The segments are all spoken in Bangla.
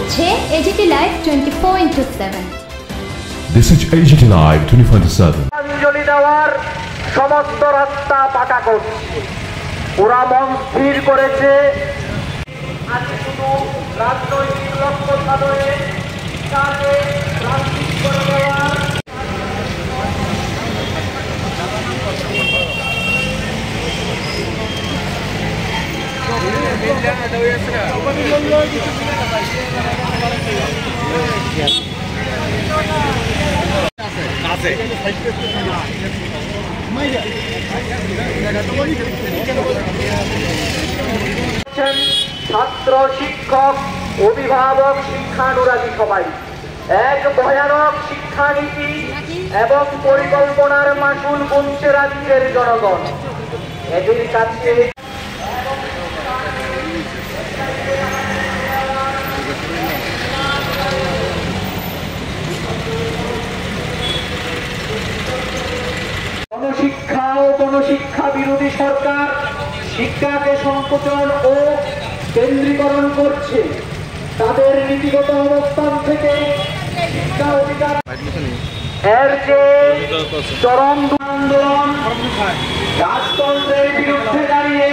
দেখছে AGT Live 24/7। This is AGT Live 24/7। অঞ্জলি দেওয়ার সমস্ত রাস্তা পাকা করছে, ওরা মন স্থির করেছে আজ শুধু রাজনৈতিক লক্ষ্য সাধনে তাকে রাজনীতি করে দেওয়ার ছাত্র, শিক্ষক, অভিভাবক, শিক্ষানুরাগী সবাই এক ভয়ানক শিক্ষানীতি এবং পরিকল্পনার মাসুল গুনছে রাজ্যের জনগণ। এদের কাছে গণশিক্ষা ও গণশিক্ষা বিরোধী সরকার শিক্ষাকে সংকোচন ও কেন্দ্রীকরণ করছে। তাদের নীতিগত অবস্থান থেকে শিক্ষা অধিকার এর যে চরম আন্দোলন রাজতন্ত্রের বিরুদ্ধে দাঁড়িয়ে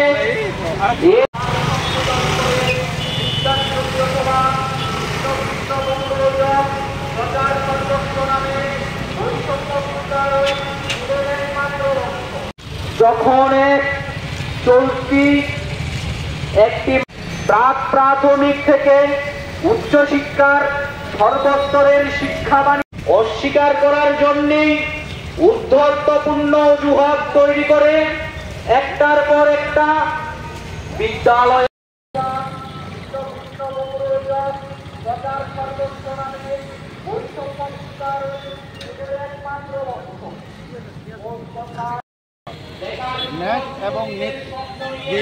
যখন চলতি একটি প্রাথমিক থেকে উচ্চশিক্ষার সর্বস্তরের শিক্ষাবাণী অস্বীকার করার জন্যই উদ্ধর্তপূর্ণ অজুহাত তৈরি করে একটার পর একটা বিদ্যালয় ন্যাট এবং নেট যে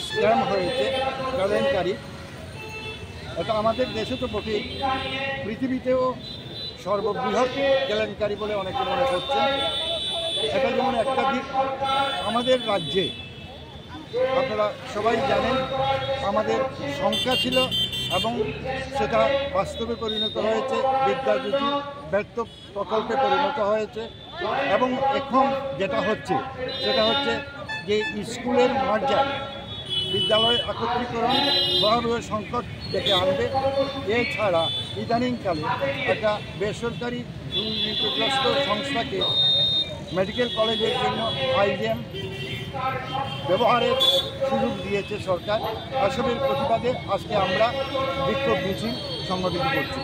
স্ক্যাম হয়েছে কেলেঙ্কারি, এটা আমাদের দেশে তো বটেই, পৃথিবীতেও সর্ববৃহৎ কেলেঙ্কারি বলে অনেকে মনে করছেন। এটা যেমন একটা দিক, আমাদের রাজ্যে আপনারা সবাই জানেন আমাদের সংখ্যা ছিল এবং সেটা বাস্তবে পরিণত হয়েছে, বিদ্যাজ্যোতি ব্যর্থ প্রকল্পে পরিণত হয়েছে। এবং এখন যেটা হচ্ছে সেটা হচ্ছে যে স্কুলের মার্জার, বিদ্যালয় একত্রীকরণ ভয়াবহ সংকট ডেকে আনবে। এছাড়া ইদানিংকালে একটা বেসরকারি দুর্নীতিগ্রস্ত সংস্থাকে মেডিকেল কলেজের জন্য IGM ব্যবহারের সুযোগ দিয়েছে সরকার। এসবের প্রতিবাদে আজকে আমরা বিক্ষোভ মিছিল সংগঠিত করছি।